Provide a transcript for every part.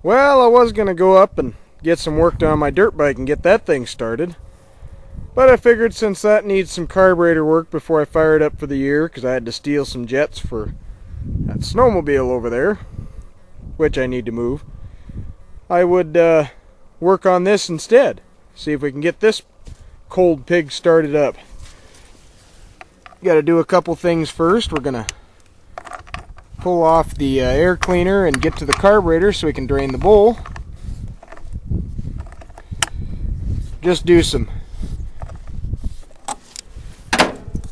Well, I was going to go up and get some work done on my dirt bike and get that thing started. But I figured since that needs some carburetor work before I fire it up for the year, because I had to steal some jets for that snowmobile over there, which I need to move, I would work on this instead. See if we can get this cold pig started up. Got to do a couple things first. We're going to pull off the air cleaner and get to the carburetor so we can drain the bowl. Just do some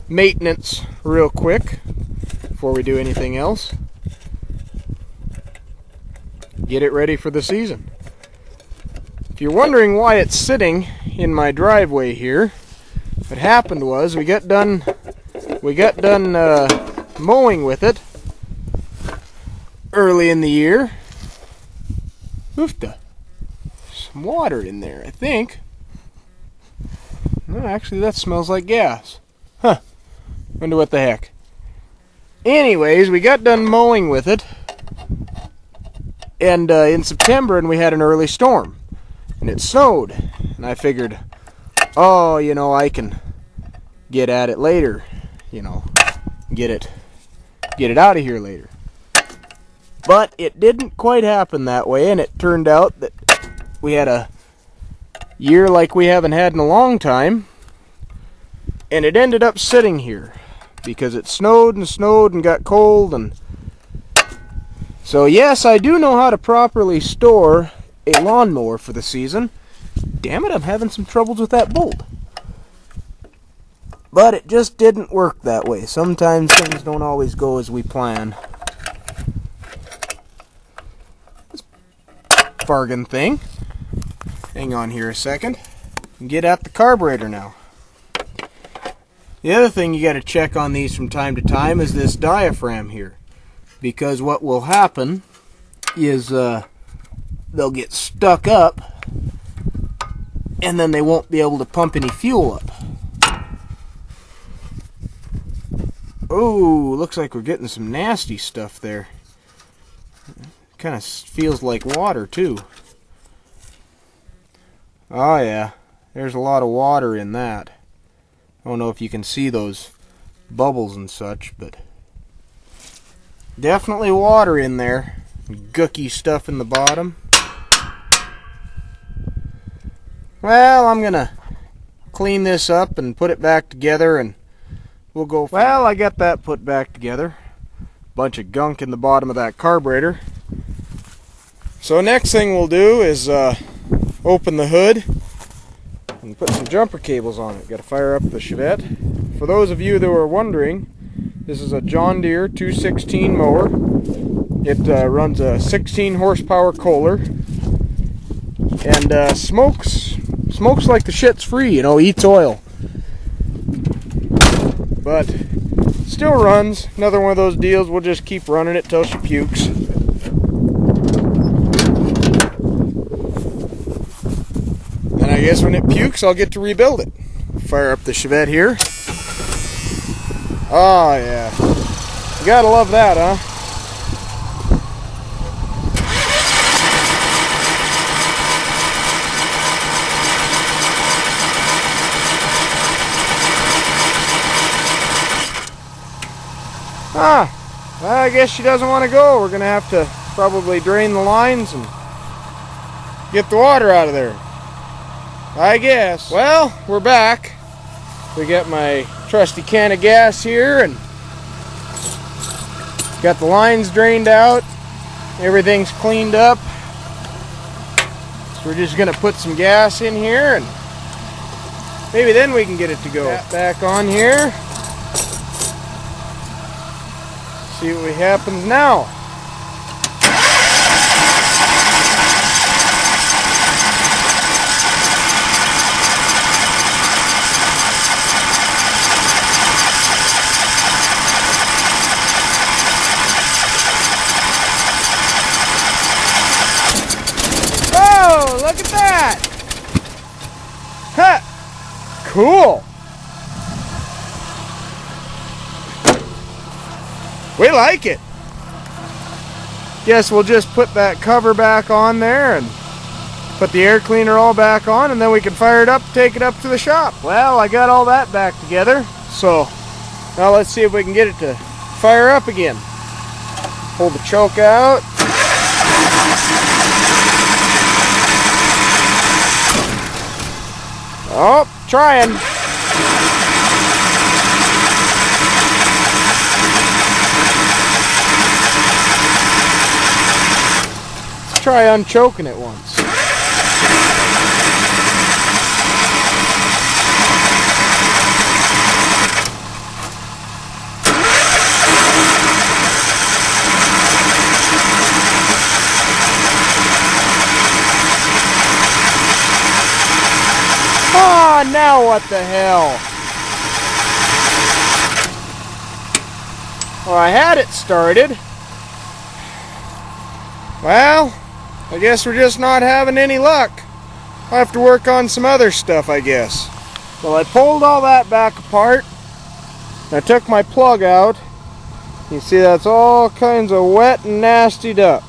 maintenance real quick before we do anything else. Get it ready for the season. If you're wondering why it's sitting in my driveway here, what happened was we got done mowing with it early in the year. Oofta. Some water in there, I think. No, actually that smells like gas. Huh. Wonder what the heck. Anyways, we got done mowing with it, and in September, and we had an early storm, and it snowed, and I figured, oh, you know, I can get at it later, you know, get it out of here later. But it didn't quite happen that way, and it turned out that we had a year like we haven't had in a long time, and it ended up sitting here because it snowed and got cold. And so yes, I do know how to properly store a lawnmower for the season. Damn it, I'm having some troubles with that bolt. But it just didn't work that way. Sometimes things don't always go as we plan. This bargain thing. Hang on here a second. Get at the carburetor now. The other thing you got to check on these from time to time is this diaphragm here. Because what will happen is they'll get stuck up and then they won't be able to pump any fuel up. Oh, looks like we're getting some nasty stuff there. Kind of feels like water too. Oh yeah, there's a lot of water in that. I don't know if you can see those bubbles and such, but definitely water in there. Gooky stuff in the bottom. Well, I'm gonna clean this up and put it back together, and we'll go. Well, I got that put back together. Bunch of gunk in the bottom of that carburetor. So next thing we'll do is open the hood and put some jumper cables on it. Got to fire up the Chevette. For those of you that were wondering, this is a John Deere 216 mower. It runs a 16 horsepower Kohler and smokes like the shit's free, you know, eats oil. But still runs. Another one of those deals, we'll just keep running it till she pukes. And I guess when it pukes, I'll get to rebuild it. Fire up the Chevette here. Oh yeah, you gotta love that, huh? I guess she doesn't want to go. We're gonna have to probably drain the lines and get the water out of there, I guess. Well, we're back. We got my trusty can of gas here and got the lines drained out. Everything's cleaned up. So we're just gonna put some gas in here and maybe then we can get it to go. Back on here. See what happens now. Oh, look at that! Ha! Cool! We like it. guess we'll just put that cover back on there and put the air cleaner all back on, and then we can fire it up, take it up to the shop. Well, I got all that back together, so now let's see if we can get it to fire up again. Pull the choke out. Oh, trying. Let's try unchoking it once. Ah, now what the hell? Well, I had it started. Well, I guess we're just not having any luck. I'll have to work on some other stuff, I guess. Well, I pulled all that back apart. I took my plug out. You see that's all kinds of wet and nastied up.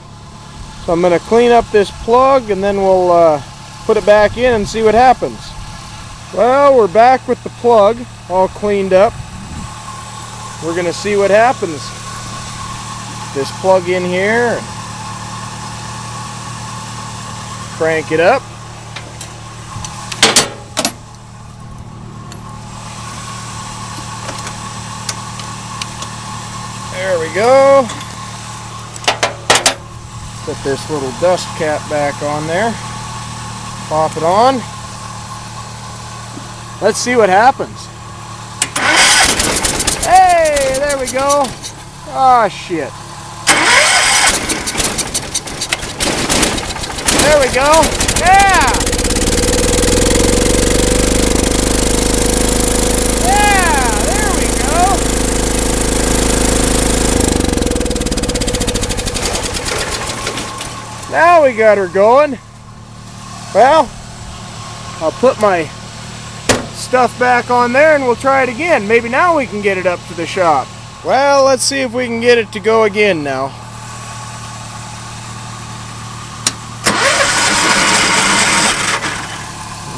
So I'm going to clean up this plug and then we'll put it back in and see what happens. Well, we're back with the plug all cleaned up. We're going to see what happens. This plug in here. Crank it up. There we go. Put this little dust cap back on there. Pop it on. Let's see what happens. Hey, there we go. Ah, shit. There we go. Yeah. Yeah, there we go. Now we got her going. Well, I'll put my stuff back on there and we'll try it again. Maybe now we can get it up to the shop. Well, let's see if we can get it to go again now.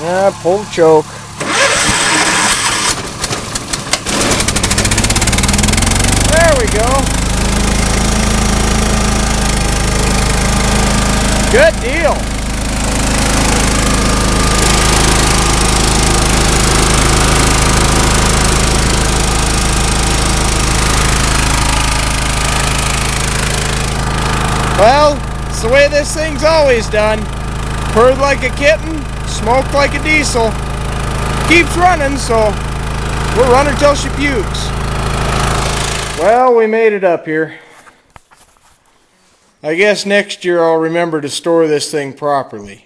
Yeah, pull the choke. There we go. Good deal. Well, it's the way this thing's always done. Purred like a kitten, smoked like a diesel. Keeps running, so we'll run her till she pukes. Well, we made it up here. I guess next year I'll remember to store this thing properly.